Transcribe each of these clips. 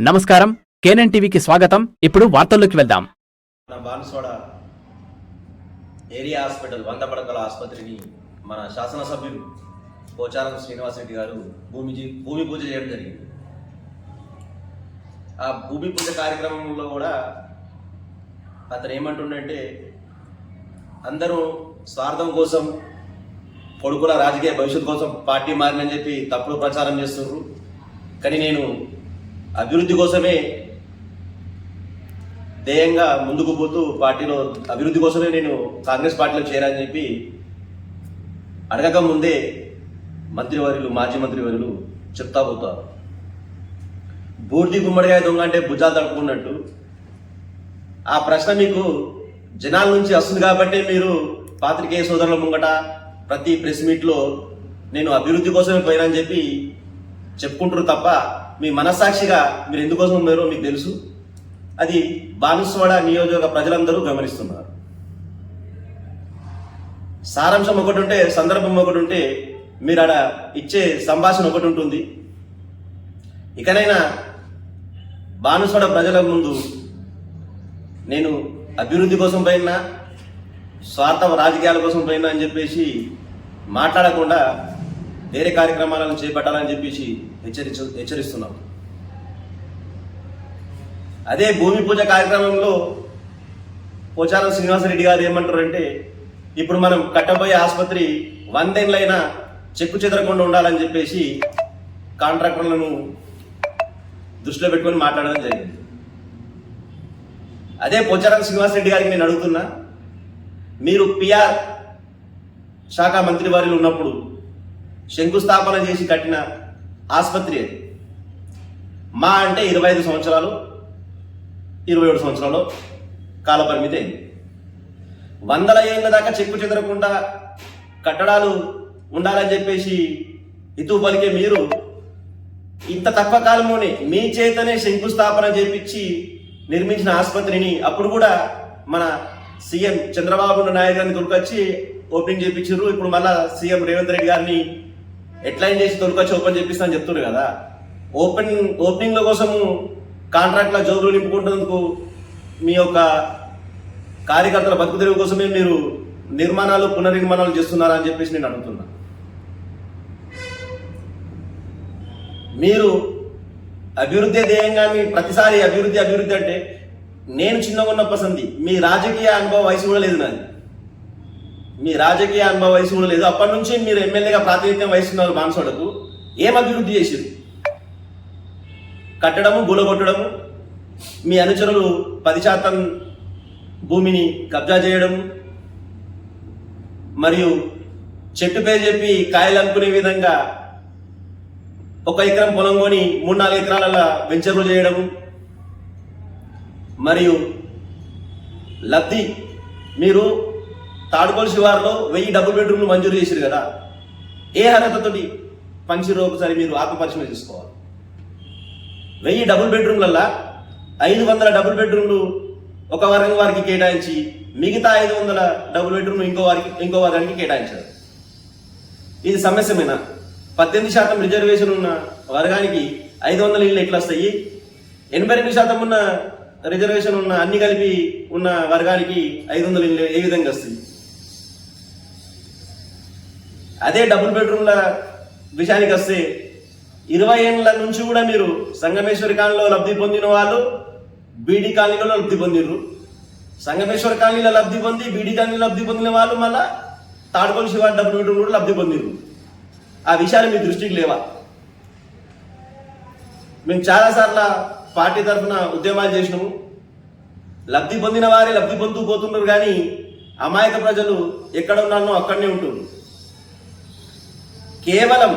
నమస్కారం, కేఎన్ఎన్ టీవీకి స్వాగతం. ఇప్పుడు వార్తల్లోకి వెళ్దాం. మన బాన్స్వాడ ఏరియా హాస్పిటల్ 100 పడకల ఆసుపత్రిని మన శాసనసభ్యులు పోచారం శ్రీనివాసరెడ్డి గారు భూమి పూజ చేయడం జరిగింది. ఆ భూమి పూజ కార్యక్రమంలో కూడా అతను ఏమంటుండంటే, అందరూ స్వార్థం కోసం, కొడుకుల రాజకీయ భవిష్యత్తు కోసం పార్టీ మారినని చెప్పి తప్పుడు ప్రచారం చేస్తున్నారు. కానీ నేను అభివృద్ధి కోసమే ధ్యేయంగా ముందుకు పోతూ పార్టీలో అభివృద్ధి కోసమే నేను కాంగ్రెస్ పార్టీలో చేరాలని చెప్పి అడగక ముందే మంత్రివర్యులు, మాజీ మంత్రివర్యులు చెప్తా పోతారు. బూర్ది గుమ్మడికాయ దొంగ అంటే భుజాలు తడుపుకున్నట్టు ఆ ప్రశ్న మీకు జనాల నుంచి వస్తుంది కాబట్టి మీరు పాత్రికేయ సోదరుల ముంగట ప్రతి ప్రెస్ మీట్లో నేను అభివృద్ధి కోసమే పోయినని చెప్పి చెప్పుకుంటారు తప్ప మీ మనస్సాక్షిగా మీరు ఎందుకోసం ఉన్నారో మీకు తెలుసు. అది బాన్స్వాడ నియోజక ప్రజలందరూ గమనిస్తున్నారు. సారాంశం ఒకటి ఉంటే, సందర్భం ఒకటి ఉంటే, మీరు ఆడ ఇచ్చే సంభాషణ ఒకటి ఉంటుంది. ఇకనైనా బాన్స్వాడ ప్రజల ముందు నేను అభివృద్ధి కోసం పోయినా, స్వార్థ రాజకీయాల కోసం పోయినా అని చెప్పేసి మాట్లాడకుండా వేరే కార్యక్రమాలను చేపట్టాలని చెప్పేసి హెచ్చరిస్తున్నాం. అదే భూమి పూజ కార్యక్రమంలో పోచారం శ్రీనివాసరెడ్డి గారు ఏమంటారంటే, ఇప్పుడు మనం కట్టబోయే ఆసుపత్రి 100 ఏళ్ళైనా చెక్కు చెదరకుండా ఉండాలని చెప్పేసి కాంట్రాక్టర్లను దృష్టిలో పెట్టుకొని మాట్లాడడం జరిగింది. అదే పోచారం శ్రీనివాసరెడ్డి గారికి నేను అడుగుతున్నా, మీరు పిఆర్ శాఖ మంత్రి వారిలో ఉన్నప్పుడు శంకుస్థాపన చేసి కట్టిన ఆసుపత్రి అది. మా అంటే 25 సంవత్సరాలు, 27 సంవత్సరాలు కాలపరిమితి అయింది. 100 ఏళ్ళ దాకా చెక్కు చెదరకుండా కట్టడాలు ఉండాలని చెప్పేసి ఇతూ పలికే మీరు ఇంత తక్కువ కాలంలోనే మీ చేతనే శంకుస్థాపన చేపించి నిర్మించిన ఆసుపత్రిని అప్పుడు కూడా మన సీఎం చంద్రబాబు నాయుడు గారిని తొలకొచ్చి ఓపెనింగ్ చేయించారు. ఇప్పుడు మళ్ళా సీఎం రేవంత్ రెడ్డి గారిని ఎట్లయిన్ చేసి తొలకొచ్చి ఓపెన్ చేపిస్తా అని చెప్తున్నారు కదా. ఓపెనింగ్ల కోసము కాంట్రాక్ట్ల జోబులు నింపుకుంటున్నందుకు మీ యొక్క కార్యకర్తల బతుకు తెరువు కోసమే మీరు నిర్మాణాలు, పునర్నిర్మాణాలు చేస్తున్నారా అని చెప్పేసి నేను అడుగుతున్నా. మీరు అభివృద్ధి ధ్యేయంగా ప్రతిసారి అభివృద్ధి అంటే, నేను చిన్నగా ఉన్నప్పటి సంది మీ రాజకీయ అనుభవ వయసు కూడా లేదు నాది. మీ రాజకీయ అనుభవ వయసు కూడా లేదు. అప్పటి నుంచి మీరు ఎమ్మెల్యేగా ప్రాతినిధ్యం వహిస్తున్నారు. బాన్స్వాడకు ఏం అభివృద్ధి చేశారు? కట్టడము, గూలగొట్టడము, మీ అనుచరులు 10% భూమిని కబ్జా చేయడం, మరియు చెట్టు పేరు చెప్పి కాయలు అనుకునే విధంగా 1 ఎకరం పొలం కొని 3-4 ఎకరాల వెంచర్లు చేయడం, మరియు లబ్ధి మీరు తాడుకోలు శివారులో 1000 డబుల్ బెడ్రూమ్లు మంజూరు చేశారు కదా. ఏ అర్హతతోటి పంచిరో ఒకసారి మీరు ఆత్మపరిశీలన చేసుకోవాలి. 1000 డబుల్ బెడ్రూమ్లల్లా 500 డబుల్ బెడ్రూమ్లు ఒక వర్గం వారికి కేటాయించి మిగతా 500 డబుల్ బెడ్రూమ్లు ఇంకో వర్గానికి కేటాయించారు. ఇది సమస్యమేనా? 18% రిజర్వేషన్ ఉన్న వర్గానికి 500 ఇళ్ళు ఎట్లా వస్తాయి? 82% ఉన్న రిజర్వేషన్ ఉన్న అన్ని కలిపి ఉన్న వర్గానికి 500 ఇళ్ళు ఏ విధంగా వస్తాయి? అదే డబుల్ బెడ్రూమ్ల విషయానికి వస్తే 20 ఏళ్ళ నుంచి కూడా మీరు సంగమేశ్వరి కాలనీలో లబ్ధి పొందిన వాళ్ళు బీడీ కాలనీలో లబ్ధి పొందిర్రు. సంగమేశ్వర కాలనీలో లబ్ధి పొంది బీడీ కాలనీలో లబ్ధి పొందిన వాళ్ళు మళ్ళా తాడుకోలు శివారు డబుల్ బెడ్రూమ్ కూడా లబ్ధి పొందిర్రు. ఆ విషయాలు మీ దృష్టికి లేవా? మేము చాలాసార్లు పార్టీ తరఫున ఉద్యమాలు చేసినాము. లబ్ధి పొందిన వారే లబ్ధి పొందుతూ పోతున్నారు, కానీ అమాయక ప్రజలు ఎక్కడ ఉన్నారో అక్కడనే ఉంటున్నారు. కేవలం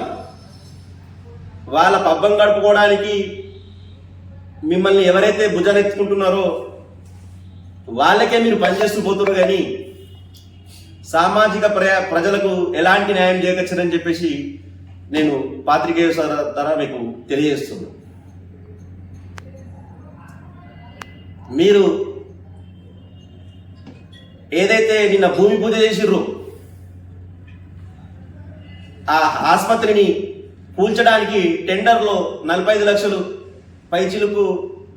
వాళ్ళ పబ్బం గడుపుకోవడానికి మిమ్మల్ని ఎవరైతే భుజానెత్తుకుంటున్నారో వాళ్ళకే మీరు పనిచేస్తూ పోతున్నారు, కానీ సామాజిక ప్రజలకు ఎలాంటి న్యాయం చేయకొచ్చని చెప్పేసి నేను పాత్రికేయ ద్వారా మీకు తెలియజేస్తున్నాను. మీరు ఏదైతే నిన్న భూమి పూజ చేసిర్రో ఆ ఆసుపత్రిని కూల్చడానికి టెండర్లో 45 లక్షలు పైచిలుకు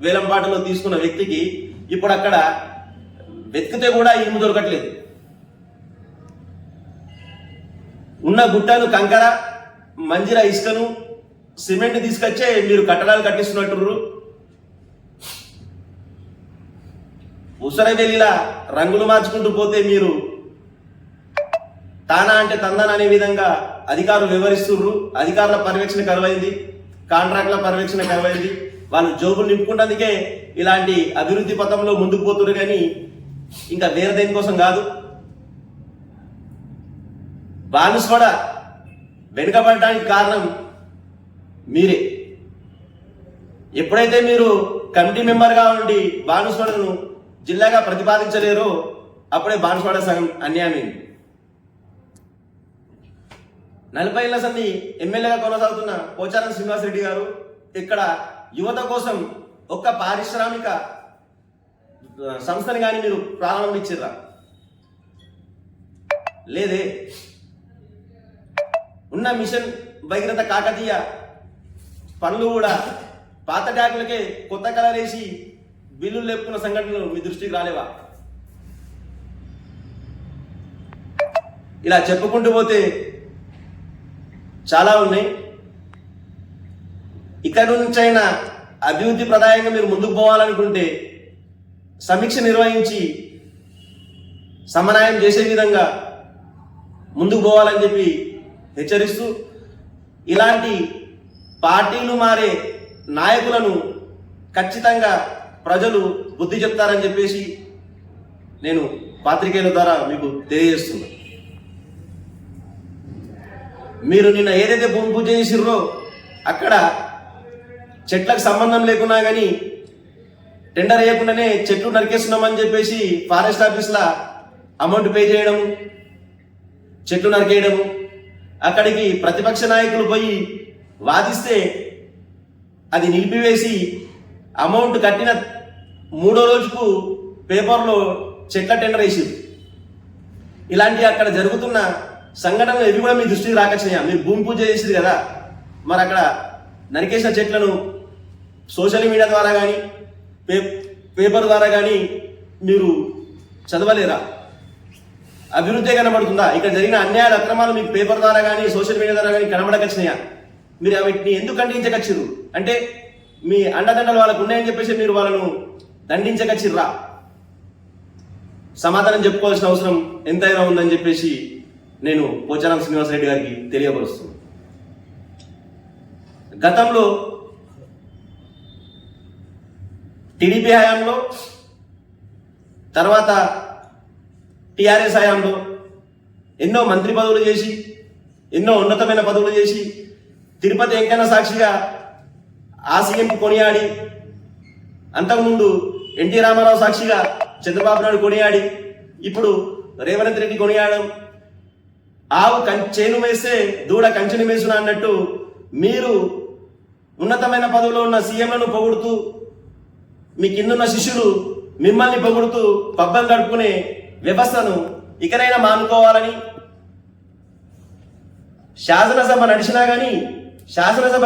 వేలంపాటలో తీసుకున్న వ్యక్తికి ఇప్పుడు అక్కడ వెతికితే కూడా ఇనుము దొరకట్లేదు. ఉన్న గుట్టను కంకర, మంజిర ఇసుకను, సిమెంట్ తీసుకొచ్చే మీరు కట్టడాలు కట్టిస్తున్నట్టు. ఉసరవెల్లిలా రంగులు మార్చుకుంటూ పోతే మీరు తానా అంటే తందాన అనే విధంగా అధికారులు వివరిస్తుర్రు. అధికారుల పర్యవేక్షణ కరువైంది, కాంట్రాక్టుల పర్యవేక్షణ కరువైంది. వాళ్ళు జోబులు నింపుకుంటందుకే ఇలాంటి అభివృద్ధి పథంలో ముందుకు పోతున్నారు, కానీ ఇంకా వేరే దేనికోసం కాదు. బానుస్వాడ వెనుకబడటానికి కారణం మీరే. ఎప్పుడైతే మీరు కమిటీ మెంబర్గా ఉండి బానుస్వాడను జిల్లాగా ప్రతిపాదించలేరో అప్పుడే బానుస్వాడ సగం అన్యాయమైంది. 40 ఏళ్ల సంది ఎమ్మెల్యేగా కొనసాగుతున్న పోచారం శ్రీనివాసరెడ్డి గారు ఇక్కడ యువత కోసం ఒక్క పారిశ్రామిక సంస్థని కానీ మీరు ప్రారంభించారా? లేదే. ఉన్న మిషన్ భగీరథ కాకతీయ పనులు కూడా పాత ట్యాక్లకే కొత్త కలర్ వేసి బిల్లులు లేపుకున్న సంఘటనలు మీ దృష్టికి రాలేవా? ఇలా చెప్పుకుంటూ పోతే చాలా ఉన్నాయి. ఇక్కడ నుంచైనా అభివృద్ధి ప్రదాయంగా మీరు ముందుకు పోవాలనుకుంటే సమీక్ష నిర్వహించి సమన్వయం చేసే విధంగా ముందుకు పోవాలని చెప్పి హెచ్చరిస్తూ, ఇలాంటి పార్టీలు మారే నాయకులను ఖచ్చితంగా ప్రజలు బుద్ధి చెప్తారని చెప్పేసి నేను పాత్రికేయుల ద్వారా మీకు తెలియజేస్తున్నా. మీరు నిన్న ఏదైతే భూమి పూజ చేసిర్రో అక్కడ చెట్లకు సంబంధం లేకున్నా కానీ టెండర్ వేయకుండానే చెట్లు నరికేస్తున్నామని చెప్పేసి ఫారెస్ట్ ఆఫీస్లో అమౌంట్ పే చేయడం, చెట్లు నరికేయడము, అక్కడికి ప్రతిపక్ష నాయకులు పోయి వాదిస్తే అది నిలిపివేసి అమౌంట్ కట్టిన 3వ రోజుకు పేపర్లో చెట్ల టెండర్ వేసింది. ఇలాంటి అక్కడ జరుగుతున్న సంఘటనలు ఇవి కూడా మీ దృష్టికి రాకొచ్చినాయా? మీరు భూమి పూజ చేసింది కదా, మరి అక్కడ నరికేసిన చెట్లను సోషల్ మీడియా ద్వారా కానీ పేపర్ ద్వారా కానీ మీరు చదవలేరా? అభివృద్ధి కనబడుతుందా? ఇక్కడ జరిగిన అన్యాయాలు అక్రమాలు మీకు పేపర్ ద్వారా కానీ సోషల్ మీడియా ద్వారా కానీ కనబడకొచ్చినాయా? మీరు వీటిని ఎందుకు ఖండించకచ్చిర్రు? అంటే మీ అండదండలు వాళ్ళకు ఉన్నాయని చెప్పేసి మీరు వాళ్ళను దండించకచ్చిర్రా? సమాధానం చెప్పుకోవాల్సిన అవసరం ఎంతైనా ఉందని చెప్పేసి నేను పోచారం శ్రీనివాసరెడ్డి గారికి తెలియపరుస్తున్నాను. గతంలో టీడీపీ హయాంలో, తర్వాత టీఆర్ఎస్ హయాంలో ఎన్నో మంత్రి పదవులు చేసి, ఎన్నో ఉన్నతమైన పదవులు చేసి, తిరుపతి వెంకన్న సాక్షిగా ఆ సీఎంకు కొనియాడి, అంతకుముందు ఎన్టీ రామారావు సాక్షిగా చంద్రబాబు నాయుడు కొనియాడి, ఇప్పుడు రేవంత్ రెడ్డి కొనియాడడం, ఆవు చేను మేస్తే దూడ కంచెను మేసునా అన్నట్టు మీరు ఉన్నతమైన పదవిలో ఉన్న సీఎంలను పొగుడుతూ, మీ కిందున్న శిష్యులు మిమ్మల్ని పొగుడుతూ పబ్బం గడుపుకునే వ్యవస్థను ఇకనైనా మానుకోవాలని, శాసనసభ నడిచినా కానీ శాసనసభ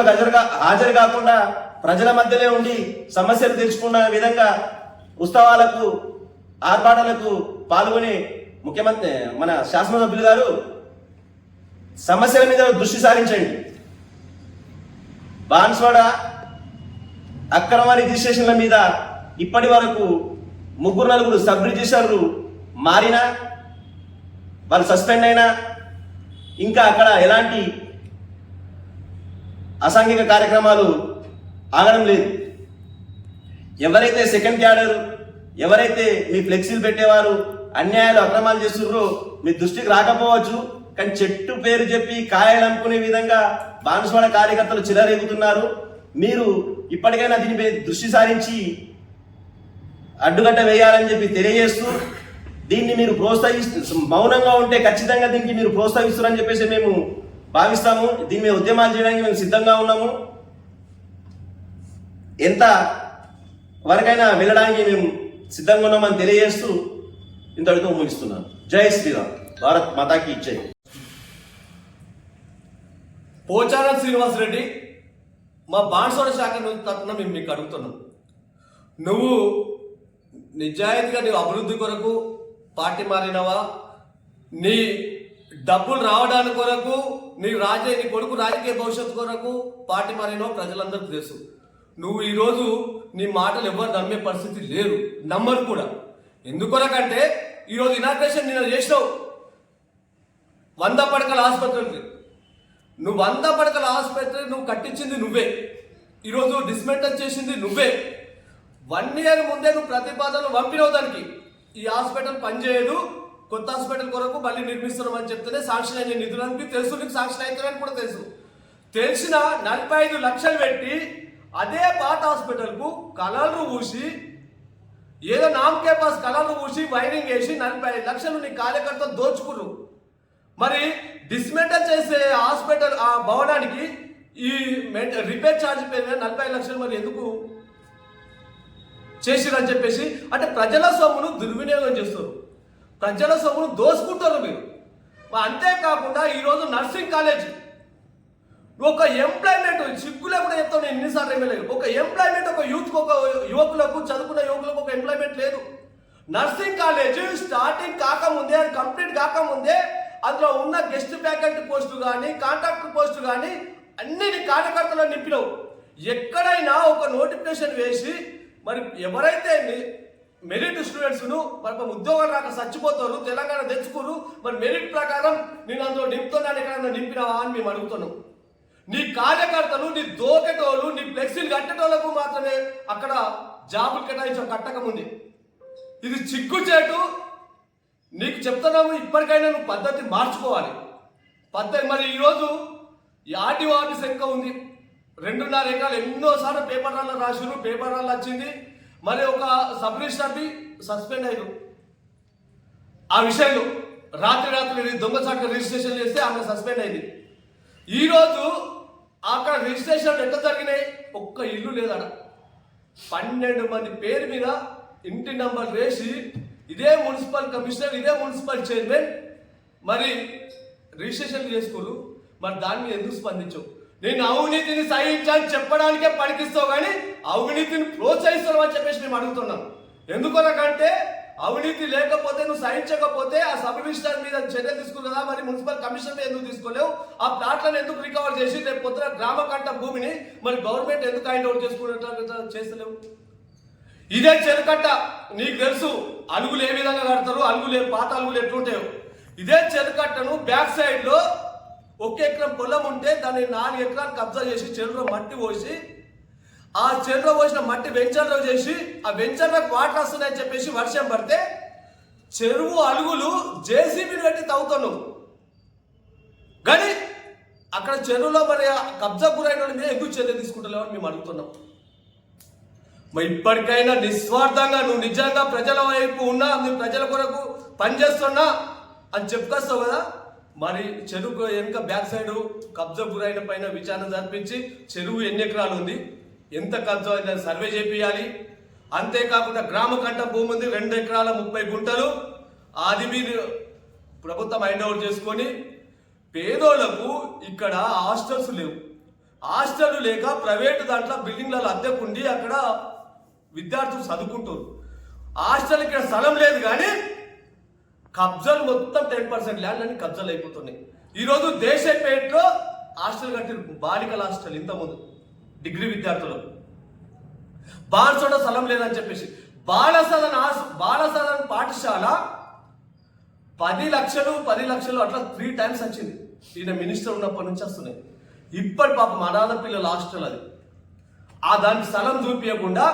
హాజరు కాకుండా ప్రజల మధ్యలో ఉండి సమస్యలు తెలుసుకున్న విధంగా ఉత్సవాలకు, ఆర్భాటాలకు పాల్గొనే ముఖ్యమంత్రి మన శాసనసభ్యులు గారు సమస్యల మీద దృష్టి సారించండి. బాన్స్వాడ అక్రమ రిజిస్ట్రేషన్ల మీద ఇప్పటి వరకు 3-4 సబ్ రిజిస్టర్లు మారినా, వాళ్ళు సస్పెండ్ అయినా, ఇంకా అక్కడ ఎలాంటి అసాంఘిక కార్యక్రమాలు ఆగడం లేదు. ఎవరైతే సెకండ్ క్యాడర్, ఎవరైతే మీ ఫ్లెక్సీలు పెట్టేవారు అన్యాయాలు అక్రమాలు చేస్తున్నారో మీ దృష్టికి రాకపోవచ్చు, కానీ చెట్టు పేరు చెప్పి కాయలు అమ్ముకునే విధంగా బాన్స్వాడ కార్యకర్తలు చిలరేగుతున్నారు. మీరు ఇప్పటికైనా దీనిపై దృష్టి సారించి అడ్డుగట్ట వేయాలని చెప్పి తెలియజేస్తూ, దీన్ని మీరు మౌనంగా ఉంటే ఖచ్చితంగా దీనికి మీరు ప్రోత్సహిస్తారని చెప్పేసి మేము భావిస్తాము. దీని మీద ఉద్యమాలు చేయడానికి మేము సిద్ధంగా ఉన్నాము. ఎంత వరకైనా వెళ్ళడానికి మేము సిద్ధంగా ఉన్నామని తెలియజేస్తూ ఇంతటితో ముగిస్తున్నాను. జై శ్రీరామ్. భారత్ మాతాకి జై. పోచారం శ్రీనివాసరెడ్డి మా బాన్సోడ శాఖ తరఫున మేము మీకు అడుగుతున్నాం, నువ్వు నిజాయితీగా నీ అభివృద్ధి కొరకు పార్టీ మారినవా, నీ డబ్బులు రావడానికి కొరకు నీ కొడుకు రాజకీయ భవిష్యత్తు కొరకు పార్టీ మారినవా ప్రజలందరికీ తెలుసు. నువ్వు ఈరోజు నీ మాటలు ఎవరు నమ్మే పరిస్థితి లేరు, నమ్మరు కూడా. ఎందుకొరకంటే ఈరోజు ఇనాగ్రేషన్ నేను చేసినావు 100 పడకల ఆసుపత్రికి. నువ్వు 100 పడకల ఆసుపత్రి నువ్వు కట్టించింది నువ్వే, ఈరోజు డిస్మెంటల్ చేసింది నువ్వే. 1 year ముందే నువ్వు ప్రతిపాదనలు పంపినవు దానికి, ఈ హాస్పిటల్ పనిచేయదు, కొత్త హాస్పిటల్ కొరకు మళ్ళీ నిర్మిస్తున్నాం అని చెప్తేనే శాంక్షన్ అయిన నిధులకి తెలుసు, నీకు శాంక్షన్ అవుతారని కూడా తెలుసు. తెలిసిన 45 లక్షలు పెట్టి అదే పాత హాస్పిటల్కు కలర్లు పూసి, ఏదో నామకే పాస్ కలర్లు పూసి వైరింగ్ వేసి 45 లక్షలు నీ కార్యకర్తలు దోచుకున్నారు. మరి డిస్మెంటల్ చేసే హాస్పిటల్ ఆ భవనానికి ఈ రిపేర్ ఛార్జ్ పేరు 45 లక్షలు మరి ఎందుకు చేసిరని చెప్పేసి, అంటే ప్రజల సొమ్మును దుర్వినియోగం చేస్తారు, ప్రజల సొమ్మును దోసుకుంటారు మీరు. అంతేకాకుండా ఈరోజు నర్సింగ్ కాలేజ్ ఒక ఎంప్లాయ్మెంట్ సిగ్గులే కూడా చెప్తాను నేను ఎన్నిసార్లు ఎమ్మెల్యే, ఒక ఎంప్లాయ్మెంట్ ఒక యూత్కి, ఒక యువకులకు, చదువుకున్న యువకులకు ఒక ఎంప్లాయ్మెంట్ లేదు. నర్సింగ్ కాలేజ్ స్టార్టింగ్ కాకముందే, అది కంప్లీట్ కాకముందే అందులో ఉన్న గెస్ట్ ఫ్యాకల్టీ పోస్టు కానీ కాంట్రాక్టర్ పోస్టు కానీ అన్ని కార్యకర్తలను నింపినావు. ఎక్కడైనా ఒక నోటిఫికేషన్ వేసి మరి ఎవరైతే మెరిట్ స్టూడెంట్స్ను మరి ఉద్యోగాలు రాక చచ్చిపోతారు, తెలంగాణ తెచ్చుకోరు, మరి మెరిట్ ప్రకారం నేను అందులో నింపుతున్నాను, ఎక్కడైనా నింపినావా అని మేము అడుగుతున్నాం. నీ కార్యకర్తలు, నీ దోకెటోళ్ళు, నీ ఫ్లెక్సీలు కట్టేటోళ్ళకు మాత్రమే అక్కడ జాబులు కేటాయించడం కట్టకముంది. ఇది చిక్కుచేటు. నీకు చెప్తున్నాము, ఇప్పటికైనా నువ్వు పద్ధతి మార్చుకోవాలి. పద్ధతి మరి ఈరోజు ఆర్టీఓ ఆఫీస్ ఇంకా ఉంది, 2.5 ఎకరాలు ఎన్నోసార్లు పేపర్ రాళ్ళు రాసిరు, పేపర్ రాళ్ళు వచ్చింది. మరి ఒక సబ్ రిజిస్ట్రార్ది సస్పెండ్ అయ్యారు ఆ విషయంలో. రాత్రి దొంగచాటు రిజిస్ట్రేషన్ చేస్తే ఆమె సస్పెండ్ అయింది. ఈరోజు అక్కడ రిజిస్ట్రేషన్ ఎట్లా జరిగినాయి, ఒక్క ఇల్లు లేదడ. 12 మంది పేరు మీద ఇంటి నంబర్ వేసి ఇదే మున్సిపల్ కమిషనర్, ఇదే మున్సిపల్ చైర్మన్ మరి రిజిస్ట్రేషన్ చేసుకోరు. మరి దాని మీద ఎందుకు స్పందించవు? నేను అవినీతిని సహించాలని చెప్పడానికే పలికిస్తావు, కానీ అవినీతిని ప్రోత్సహిస్తావు అని చెప్పేసి మేము అడుగుతున్నాం. ఎందుకనకంటే అవినీతి లేకపోతే, నువ్వు సహించకపోతే ఆ సబ్ రిజిస్టర్ మీద చర్య తీసుకుని కదా, మరి మున్సిపల్ కమిషన్ మీద ఎందుకు తీసుకోలేవు? ఆ ప్లాట్లను ఎందుకు రికవర్ చేసి రేపు పొద్దున గ్రామ కంట భూమిని మరి గవర్నమెంట్ ఎందుకు హ్యాండ్ ఓవర్ చేసుకునేట్టు చేస్తలేవు? ఇదే చెరుకట్ట నీకు తెలుసు, అలుగులు ఏ విధంగా కడతారు, పాత అలుగులు ఎట్లుంటాయో. ఇదే చెరుకట్టను బ్యాక్ సైడ్ లో 1 ఎకరం పొలం ఉంటే దాన్ని 4 ఎకరాలు కబ్జా చేసి చెరువులో మట్టి పోసి, ఆ చెరువులో పోసిన మట్టి వెంచర్లో చేసి, ఆ వెంచర్లకు వాటర్ వస్తున్నాయని చెప్పేసి వర్షం పడితే చెరువు అలుగులు జేసీబీని పెట్టి తవ్వుతున్నావు. కానీ అక్కడ చెరువులో మరి కబ్జా గురైన వాళ్ళ మీద ఎందుకు చర్య తీసుకుంటలేవు అని మేము అడుగుతున్నాం. మరి ఇప్పటికైనా నిస్వార్థంగా నువ్వు నిజంగా ప్రజల వైపు ఉన్నా, నువ్వు ప్రజల కొరకు పనిచేస్తున్నా అని చెప్పుకొస్తావు కదా. మరి చెరువు వెనుక బ్యాక్ సైడ్ కబ్జా గురైన పైన విచారణ జరిపించి చెరువు ఎన్ని ఎకరాలు ఉంది, ఎంత కబ్జా అయిందని సర్వే చేపియాలి. అంతేకాకుండా గ్రామ కంట భూమి ఉంది 2 ఎకరాల 30 గుంటలు, అది మీరు ప్రభుత్వం హ్యాండ్ ఓవర్ చేసుకొని, పేదోళ్లకు ఇక్కడ హాస్టల్స్ లేవు, హాస్టల్ లేక ప్రైవేటు దాంట్లో బిల్డింగ్లలో అద్దెకుండి అక్కడ విద్యార్థులు చదువుకుంటారు. హాస్టల్ ఇక్కడ స్థలం లేదు, కానీ కబ్జాలు మొత్తం 10% ల్యాండ్ అని కబ్జాలు అయిపోతున్నాయి. ఈరోజు దేశపేటలో హాస్టల్ కట్టిరు, బాలికల హాస్టల్, ఇంతకుముందు డిగ్రీ విద్యార్థులకు. బాన్సోడ స్థలం లేదని చెప్పేసి బాలసదన్ పాఠశాల 10 లక్షలు అట్లా 3 times వచ్చింది. ఈయన మినిస్టర్ ఉన్నప్పటి నుంచి వస్తున్నాయి. ఇప్పటి పాపం అనాథ పిల్లల హాస్టల్ అది. దానికి స్థలం చూపించకుండా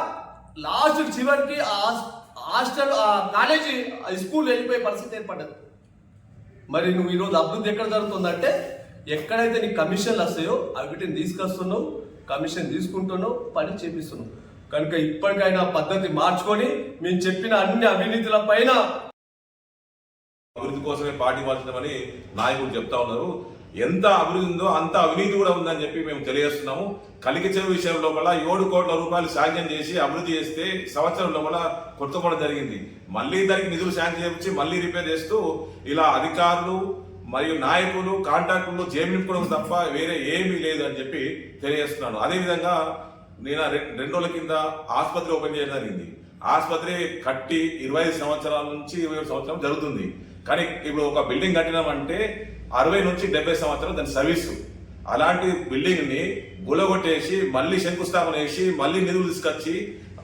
లాస్ట్ చివరికి హాస్టల్ కాలేజీ స్కూల్ వెళ్ళిపోయే పరిస్థితి ఏర్పడ్డది. మరి నువ్వు ఈరోజు అభివృద్ధి ఎక్కడ జరుగుతుందంటే, ఎక్కడైతే నీకు కమిషన్లు వస్తాయో వీటిని తీసుకొస్తున్నావు, కమిషన్ తీసుకుంటున్నావు, పని చేపిస్తున్నావు. కనుక ఇప్పటికైనా పద్ధతి మార్చుకొని మేము చెప్పిన అన్ని అవినీతుల పైన అభివృద్ధి కోసమే పార్టీ మార్చడమని నాయకులు చెప్తా ఉన్నారు. ఎంత అభివృద్ధి ఉందో అంత అవినీతి కూడా ఉందని చెప్పి మేము తెలియజేస్తున్నాము. కలికి చెరువు విషయం లోపల 7 కోట్ల రూపాయలు శాంక్షన్ చేసి అభివృద్ధి చేస్తే సంవత్సరం లోపల కొట్టుకోవడం జరిగింది. మళ్ళీ దానికి నిధులు శాంక్షన్ చేయించి మళ్ళీ రిపేర్ చేస్తూ ఇలా అధికారులు మరియు నాయకులు కాంట్రాక్టులు జేబు నింపుకోవడం తప్ప వేరే ఏమీ లేదు అని చెప్పి తెలియజేస్తున్నాను. అదేవిధంగా నేను 2 రోజుల కింద ఆసుపత్రి ఓపెన్ చేయడం జరిగింది. ఆసుపత్రి కట్టి 25 సంవత్సరాల నుంచి 27 సంవత్సరం జరుగుతుంది. కానీ ఇప్పుడు ఒక బిల్డింగ్ కట్టినామంటే 60 నుంచి 70 సంవత్సరాలు దాని సర్వీసు. అలాంటి బిల్డింగ్ ని గులగొట్టేసి మళ్ళీ శంకుస్థాపన చేసి మళ్ళీ నిధులు తీసుకొచ్చి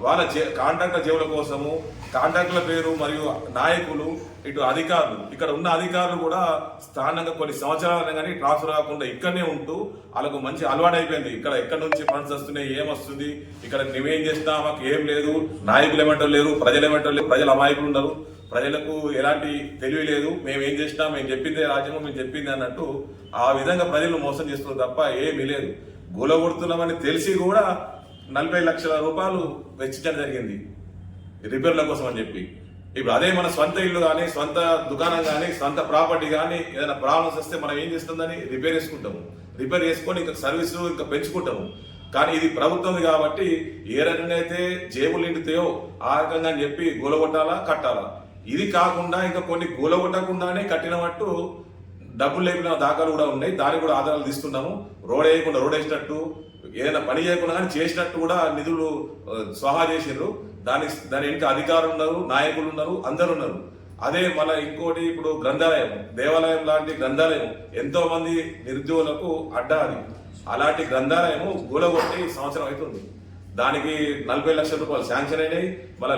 వాళ్ళ కాంట్రాక్టర్ జేబుల కోసము కాంట్రాక్టుల పేరు మరియు నాయకులు ఇటు అధికారులు ఇక్కడ ఉన్న అధికారులు కూడా స్థానంగా కొన్ని సంవత్సరాలైనా కానీ ట్రాన్స్ఫర్ కాకుండా ఇక్కడనే ఉంటూ వాళ్ళకు మంచి అలవాటు అయిపోయింది. ఇక్కడ ఎక్కడి నుంచి ఫండ్స్ వస్తున్నాయి, ఏమొస్తుంది, ఇక్కడ నువ్వేం చేసినా మాకు ఏం లేదు, నాయకులు ఏమంటారు లేరు, ప్రజలు ఏమంటారు లేరు, ప్రజలు అమాయకులు ఉన్నారు, ప్రజలకు ఎలాంటి తెలివి లేదు, మేము ఏం చేసినా మేము చెప్పిందే రాజ్యము మేము చెప్పింది అన్నట్టు ఆ విధంగా ప్రజలను మోసం చేస్తున్నారు తప్ప ఏమీ లేదు. గూలగొడుతున్నామని తెలిసి కూడా 40 లక్షల రూపాయలు వెచ్చించడం జరిగింది రిపేర్ల కోసం అని చెప్పి. ఇప్పుడు అదే మన సొంత ఇల్లు కానీ సొంత దుకాణం కానీ సొంత ప్రాపర్టీ కానీ ఏదైనా ప్రాబ్లమ్స్ వస్తే మనం ఏం చేస్తుందని రిపేర్ చేసుకుంటాము. రిపేర్ చేసుకొని ఇంకా సర్వీసు ఇంకా పెంచుకుంటాము. కానీ ఇది ప్రభుత్వం కాబట్టి ఏ రకంగా అయితే జేబులు నిండుతాయో ఆ రకంగా అని చెప్పి గూలగొట్టాలా కట్టాలా. ఇది కాకుండా ఇంకా కొన్ని గూలగొట్టకుండానే కట్టినట్టు డబ్బులు లేపిన దాఖలు కూడా ఉన్నాయి. దానికి కూడా ఆధారాలు తీస్తున్నాము. రోడ్ వేయకుండా రోడ్ వేసినట్టు ఏదైనా పని చేయకుండా కానీ చేసినట్టు కూడా నిధులు స్వాహా చేసిండ్రు. దాని వెనుక అధికారులు ఉన్నారు, నాయకులు ఉన్నారు, అందరు ఉన్నారు. అదే మళ్ళీ ఇంకోటి ఇప్పుడు గ్రంథాలయం, దేవాలయం లాంటి గ్రంథాలయం ఎంతో మంది నిరుద్యోగులకు అడ్డా అది. అలాంటి గ్రంథాలయము గూలగొట్టి సంవత్సరం అవుతుంది. దానికి 40 లక్షల రూపాయలు శాంక్షన్ అయినాయి. మళ్ళీ